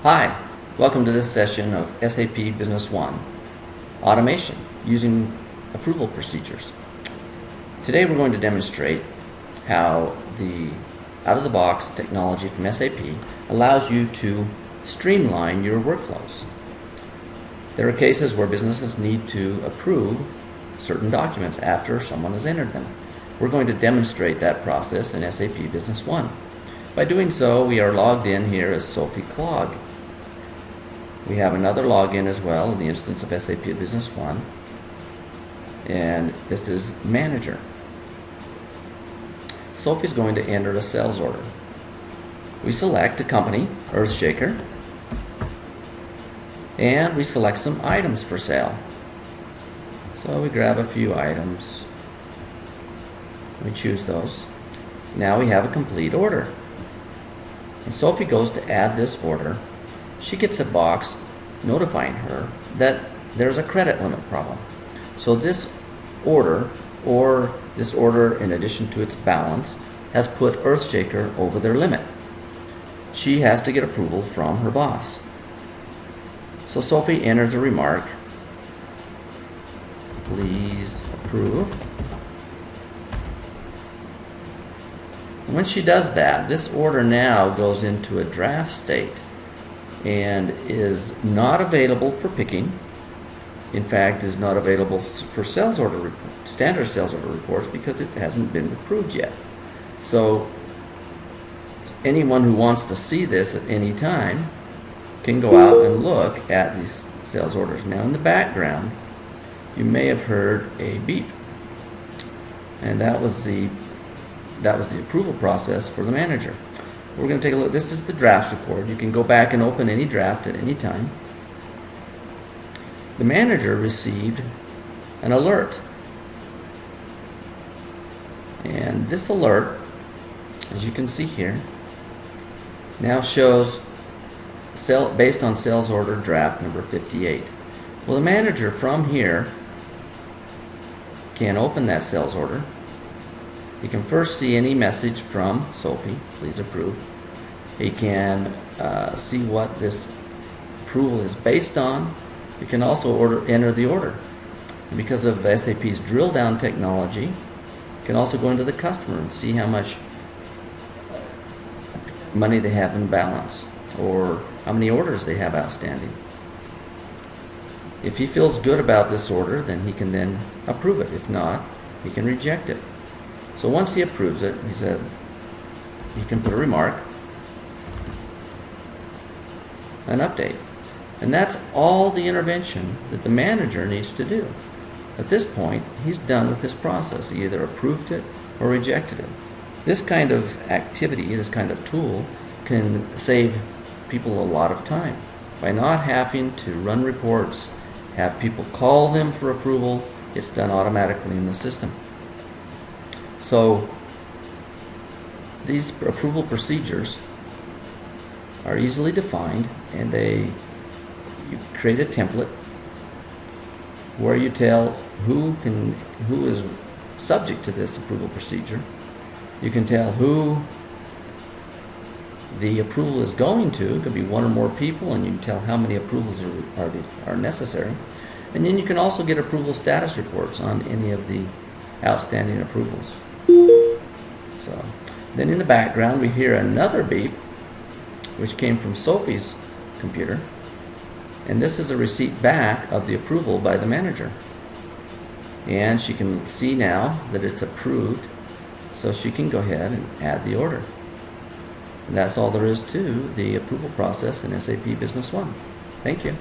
Hi, welcome to this session of SAP Business One, automation using approval procedures. Today we're going to demonstrate how the out-of-the-box technology from SAP allows you to streamline your workflows. There are cases where businesses need to approve certain documents after someone has entered them. We're going to demonstrate that process in SAP Business One. By doing so, we are logged in here as Sophie Clog. We have another login as well in the instance of SAP Business One, and this is Manager. Sophie's going to enter a sales order. We select a company, Earthshaker, and we select some items for sale. So we grab a few items, we choose those. Now we have a complete order. When Sophie goes to add this order, she gets a box notifying her that there's a credit limit problem. So this order, or this order in addition to its balance, has put Earthshaker over their limit. She has to get approval from her boss. So Sophie enters a remark, "Please approve." And when she does that, this order now goes into a draft state and is not available for picking. In fact, is not available for sales order standard sales order reports because it hasn't been approved yet. So anyone who wants to see this at any time can go out and look at these sales orders. Now in the background, you may have heard a beep, and that was the approval process for the manager. We're going to take a look. This is the drafts report. You can go back and open any draft at any time. The manager received an alert, and this alert, as you can see here, now shows based on sales order draft number 58. Well, the manager from here can open that sales order. You can first see any message from Sophie, "Please approve." He can see what this approval is based on. You can also enter the order. And because of SAP's drill down technology, you can also go into the customer and see how much money they have in balance or how many orders they have outstanding. If he feels good about this order, then he can then approve it. If not, he can reject it. So once he approves it, he said you can put a remark, an update. And that's all the intervention that the manager needs to do. At this point, he's done with his process. He either approved it or rejected it. This kind of activity, this kind of tool, can save people a lot of time by not having to run reports, have people call them for approval. It's done automatically in the system. So these approval procedures are easily defined, and you create a template where you tell who is subject to this approval procedure. You can tell who the approval is going to. It could be one or more people, and you can tell how many approvals are necessary. And then you can also get approval status reports on any of the outstanding approvals. So then in the background we hear another beep, which came from Sophie's computer, and this is a receipt back of the approval by the manager, and she can see now that it's approved, so she can go ahead and add the order. And that's all there is to the approval process in SAP Business One. Thank you.